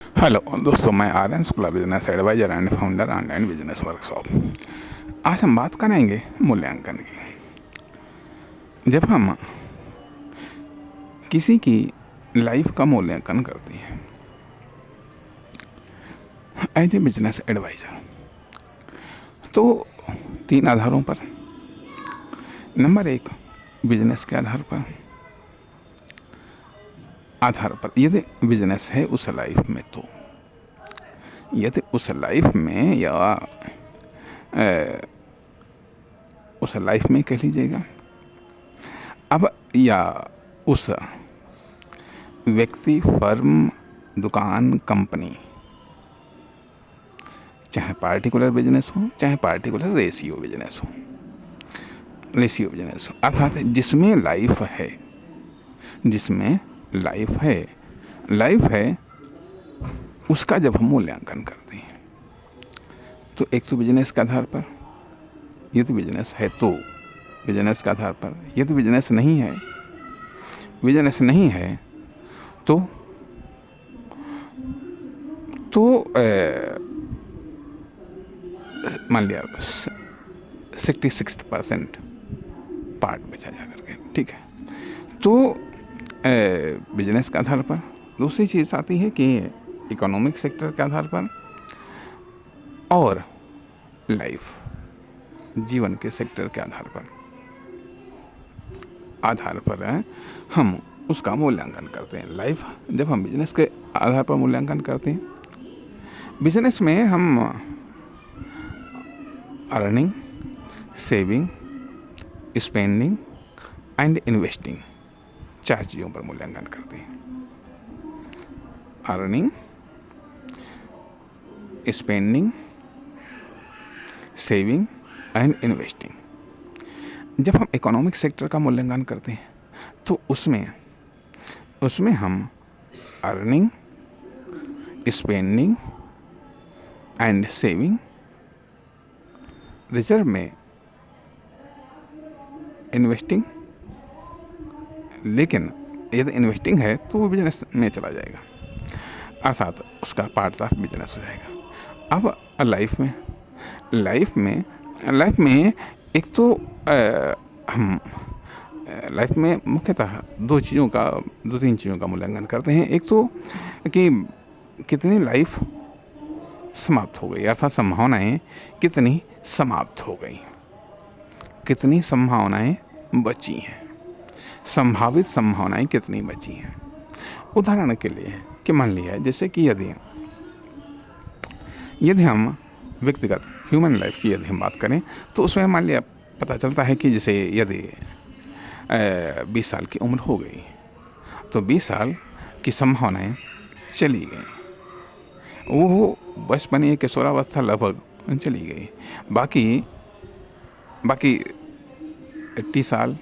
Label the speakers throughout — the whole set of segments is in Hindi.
Speaker 1: हेलो दोस्तों, मैं Aryan Shukla, business advisor and founder online business workshop. आज हम बात करेंगे मूल्यांकन की। जब हम किसी की लाइफ का मूल्यांकन करते हैं एज ए बिजनेस एडवाइजर, तो 3 आधारों पर। नंबर 1, बिजनेस के आधार पर यदि बिजनेस है उस लाइफ में, तो यदि उस लाइफ में या उस लाइफ में कह लीजिएगा, अब या उस व्यक्ति, फर्म, दुकान, कंपनी, चाहे पार्टिकुलर बिजनेस हो चाहे पार्टिकुलर रेशियो बिजनेस हो, अर्थात जिसमें लाइफ है उसका जब हम मूल्यांकन करते हैं, तो एक तो बिजनेस के आधार पर, यदि बिजनेस है तो बिजनेस के आधार पर, यदि बिजनेस नहीं है तो मान लिया 66% पार्ट बेचा जा करके, ठीक है। तो बिजनेस के आधार पर दूसरी चीज़ आती है कि इकोनॉमिक सेक्टर के आधार पर और लाइफ, जीवन के सेक्टर के आधार पर हम उसका मूल्यांकन करते हैं। लाइफ जब हम बिजनेस के आधार पर मूल्यांकन करते हैं, बिजनेस में हम earning, saving, spending and investing 4 चीज़ों पर मूल्यांकन करते हैं। Earning, spending, saving and investing. जब हम इकोनॉमिक सेक्टर का मूल्यांकन करते हैं तो उसमें हम earning, spending and saving, reserve में इन्वेस्टिंग, लेकिन यदि इन्वेस्टिंग है तो वो बिजनेस में चला जाएगा, अर्थात उसका पार्ट ऑफ बिजनेस हो जाएगा। अब लाइफ में एक तो हम लाइफ में मुख्यतः 2-3 चीज़ों का मूल्यांकन करते हैं। एक तो कि कितनी लाइफ समाप्त हो गई, अर्थात संभावनाएं कितनी समाप्त हो गई, कितनी संभावनाएं बची हैं, संभावित संभावनाएं कितनी बची हैं। उदाहरण के लिए कि मान लिया जैसे कि यदि हम व्यक्तिगत ह्यूमन लाइफ की यदि हम बात करें, तो उसमें मान लिया पता चलता है कि जैसे यदि 20 साल की उम्र हो गई तो 20 साल की संभावनाएं चली गई, वो बचपन या किशोरावस्था लगभग चली गई। बाकी 80 साल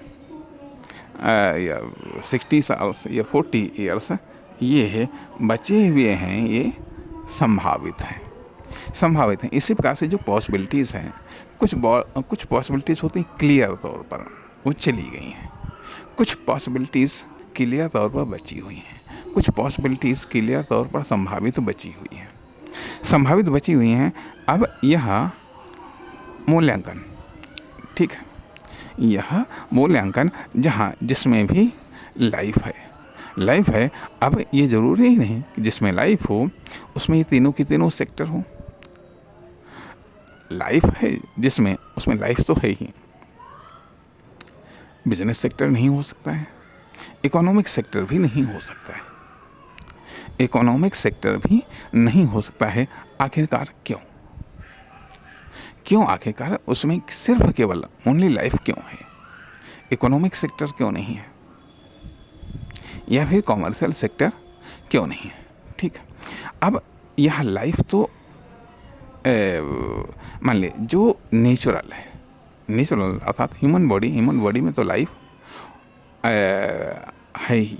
Speaker 1: या 60 साल या 40 ईयर्स ये बचे हुए हैं, ये संभावित हैं। इसी प्रकार से जो पॉसिबिलिटीज़ हैं, कुछ पॉसिबिलिटीज़ होती हैं क्लियर तौर पर वो चली गई हैं, कुछ पॉसिबिलिटीज़ क्लियर तौर पर बची हुई हैं, कुछ पॉसिबिलिटीज़ क्लियर तौर पर संभावित बची हुई हैं। अब यह मूल्यांकन, ठीक है, यह मूल्यांकन जिसमें भी लाइफ है। अब ये ज़रूरी नहीं कि जिसमें लाइफ हो उसमें ये तीनों की तीनों सेक्टर हो। लाइफ है जिसमें, उसमें लाइफ तो है ही, बिजनेस सेक्टर नहीं हो सकता है, इकोनॉमिक सेक्टर भी नहीं हो सकता है। आखिरकार क्यों आखिरकार उसमें सिर्फ केवल ओनली लाइफ क्यों है, इकोनॉमिक सेक्टर क्यों नहीं है, या फिर कॉमर्शियल सेक्टर क्यों नहीं है, ठीक है। अब यह लाइफ तो मान लीजिए जो नेचुरल अर्थात ह्यूमन बॉडी में तो लाइफ है ही,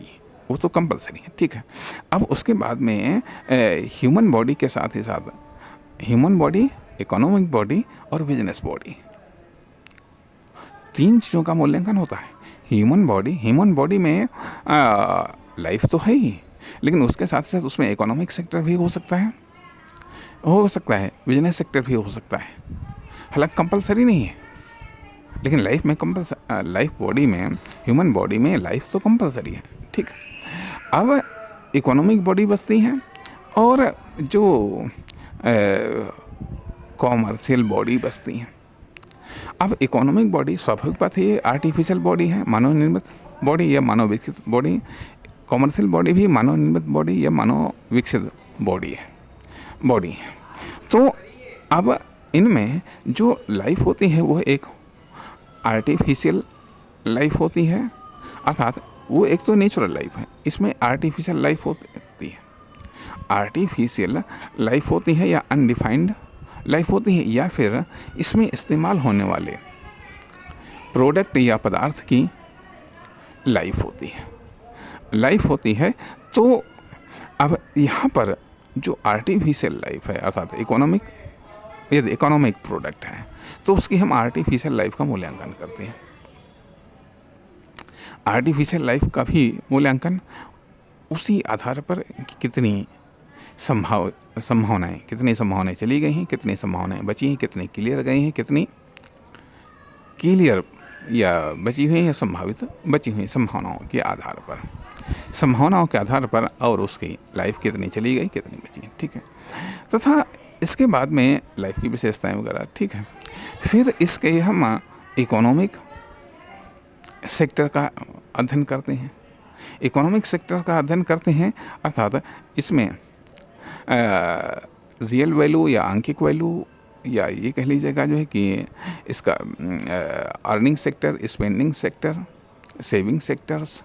Speaker 1: वो तो कंपलसरी है, ठीक है। अब उसके बाद में ह्यूमन बॉडी के साथ ही साथ ह्यूमन बॉडी, इकोनॉमिक बॉडी और बिजनेस बॉडी, 3 चीज़ों का मूल्यांकन होता है। ह्यूमन बॉडी में लाइफ तो है ही, लेकिन उसके साथ साथ उसमें इकोनॉमिक सेक्टर भी हो सकता है, बिजनेस सेक्टर भी हो सकता है। हालांकि कंपलसरी नहीं है, लेकिन लाइफ में लाइफ बॉडी में, ह्यूमन बॉडी में लाइफ तो कंपलसरी है, ठीक। अब इकोनॉमिक बॉडी बचती है और जो कॉमर्शियल बॉडी बचती है। अब इकोनॉमिक बॉडी स्वाभाविक बात है, ये आर्टिफिशियल बॉडी है, मानव निर्मित बॉडी या मानव विकसित बॉडी। कॉमर्शियल बॉडी भी मानव निर्मित बॉडी या मानव विकसित बॉडी है। तो अब इनमें जो लाइफ होती है वो एक आर्टिफिशियल लाइफ होती है, अर्थात वो एक तो नेचुरल लाइफ है, इसमें आर्टिफिशियल लाइफ होती है। आर्टिफिशियल लाइफ होती है या अनडिफाइंड लाइफ होती है, या फिर इसमें इस्तेमाल होने वाले प्रोडक्ट या पदार्थ की लाइफ होती है। तो अब यहाँ पर जो आर्टिफिशियल लाइफ है, अर्थात यदि इकोनॉमिक प्रोडक्ट है, तो उसकी हम आर्टिफिशियल लाइफ का मूल्यांकन करते हैं। आर्टिफिशियल लाइफ का भी मूल्यांकन उसी आधार पर कि कितनी संभावनाएं चली गई हैं, कितनी संभावनाएं बची हैं, कितनी क्लियर गई हैं, कितनी क्लियर या बची हुई या संभावित बची हुई संभावनाओं के आधार पर और उसकी लाइफ कितनी चली गई, कितनी बची है, ठीक है। तथा इसके बाद में लाइफ की विशेषताएं वगैरह, ठीक है। फिर इसके हम इकोनॉमिक सेक्टर का अध्ययन करते हैं। इकोनॉमिक सेक्टर का अध्ययन करते हैं अर्थात इसमें रियल वैल्यू या आंकिक वैल्यू, या ये कह लीजिएगा जो है कि इसका earning sector, spending sector, saving sectors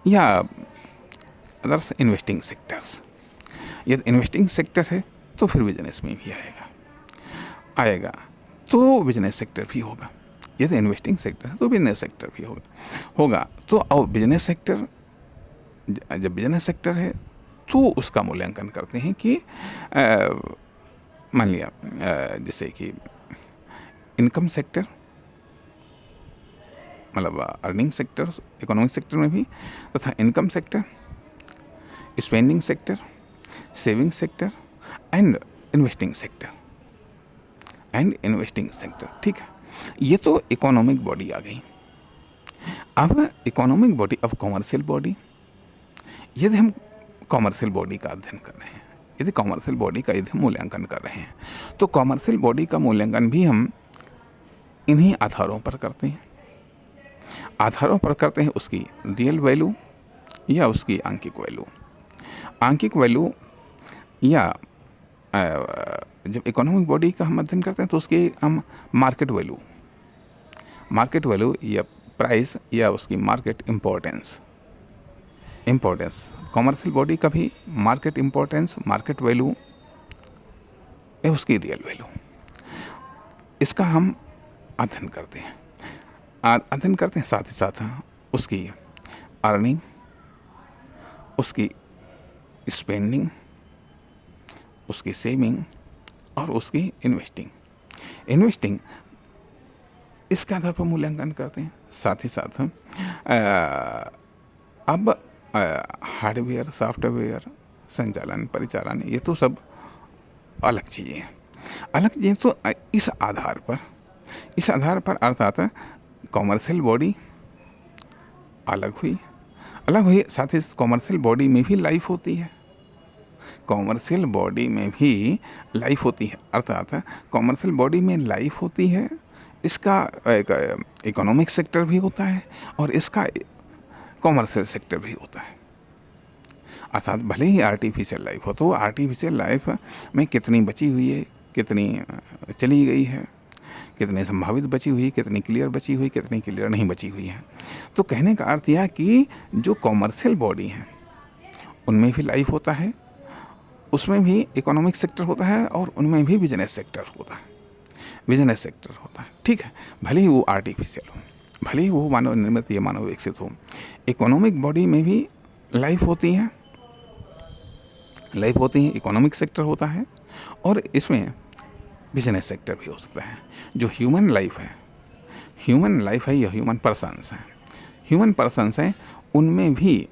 Speaker 1: या अदर्स इन्वेस्टिंग सेक्टर्स। यदि इन्वेस्टिंग सेक्टर है तो फिर बिजनेस में भी आएगा तो बिजनेस सेक्टर भी होगा। यदि इन्वेस्टिंग सेक्टर है तो बिजनेस सेक्टर भी होगा। तो और बिजनेस सेक्टर, जब बिजनेस सेक्टर है तो उसका मूल्यांकन करते हैं कि मान लिया जैसे कि इनकम सेक्टर, मतलब अर्निंग सेक्टर इकोनॉमिक सेक्टर में भी, तथा income sector, spending sector, saving sector and investing sector, ठीक है। ये तो इकोनॉमिक बॉडी आ गई। अब इकोनॉमिक बॉडी, अब कॉमर्शियल बॉडी। यदि हम कॉमर्शियल बॉडी का अध्ययन कर रहे हैं, यदि कॉमर्शियल बॉडी का यदि हम मूल्यांकन कर रहे हैं, तो कॉमर्शियल बॉडी का मूल्यांकन भी हम इन्हीं आधारों पर करते हैं। उसकी रियल वैल्यू या उसकी आंकिक वैल्यू या जब इकोनॉमिक बॉडी का हम अध्ययन करते हैं तो उसकी हम मार्केट वैल्यू या प्राइस या उसकी मार्केट इम्पोर्टेंस। कॉमर्शियल बॉडी का भी मार्केट इम्पोर्टेंस, मार्केट वैल्यू या उसकी रियल वैल्यू, इसका हम अध्ययन करते हैं। साथ ही साथ उसकी अर्निंग, उसकी स्पेंडिंग, उसकी सेविंग और उसकी इन्वेस्टिंग इसके आधार पर मूल्यांकन करते हैं। साथ ही साथ अब हार्डवेयर, सॉफ्टवेयर, संचालन, परिचालन, ये तो सब अलग चीज़ें हैं। तो इस आधार पर अर्थात कॉमर्शियल बॉडी अलग हुई। साथ ही कॉमर्शियल बॉडी में भी लाइफ होती है। अर्थात कॉमर्शियल बॉडी में लाइफ होती है, इसका एक इकोनॉमिक सेक्टर भी होता है और इसका कॉमर्शियल सेक्टर भी होता है। अर्थात भले ही आर्टिफिशियल लाइफ हो, तो आर्टिफिशियल लाइफ में कितनी बची हुई है, कितनी चली गई है, कितनी संभावित बची हुई, कितनी क्लियर बची हुई, कितनी क्लियर नहीं बची हुई है। तो कहने का अर्थ यह कि जो कॉमर्शियल बॉडी है उनमें भी लाइफ होता है, उसमें भी इकोनॉमिक सेक्टर होता है और उनमें भी बिजनेस सेक्टर होता है। ठीक है, भले ही वो आर्टिफिशियल हो, भले ही वो मानव निर्मित या मानव विकसित हो, इकोनॉमिक बॉडी में भी लाइफ होती है, इकोनॉमिक सेक्टर होता है और इसमें बिजनेस सेक्टर भी हो सकता है। जो ह्यूमन लाइफ है या ह्यूमन पर्सन्स हैं, उनमें भी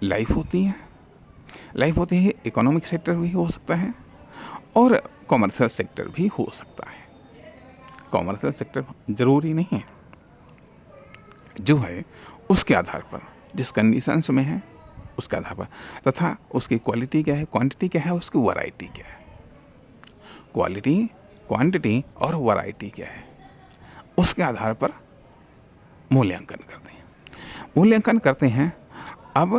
Speaker 1: लाइफ होती है लाइफ होती है इकोनॉमिक सेक्टर भी हो सकता है और कॉमर्शियल सेक्टर भी हो सकता है। कॉमर्शियल सेक्टर ज़रूरी नहीं है, जो है उसके आधार पर, जिस कंडीशंस में है उसके आधार पर, तथा उसकी क्वालिटी क्या है, क्वांटिटी क्या है, उसकी वैरायटी क्या है। क्वालिटी, क्वांटिटी और वैरायटी क्या है, उसके आधार पर मूल्यांकन करते हैं। मूल्यांकन करते हैं। अब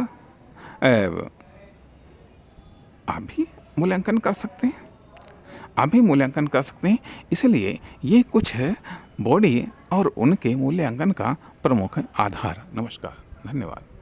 Speaker 1: आप भी मूल्यांकन कर सकते हैं, आप भी मूल्यांकन कर सकते हैं। इसलिए ये कुछ है बॉडी और उनके मूल्यांकन का प्रमुख आधार। नमस्कार, धन्यवाद।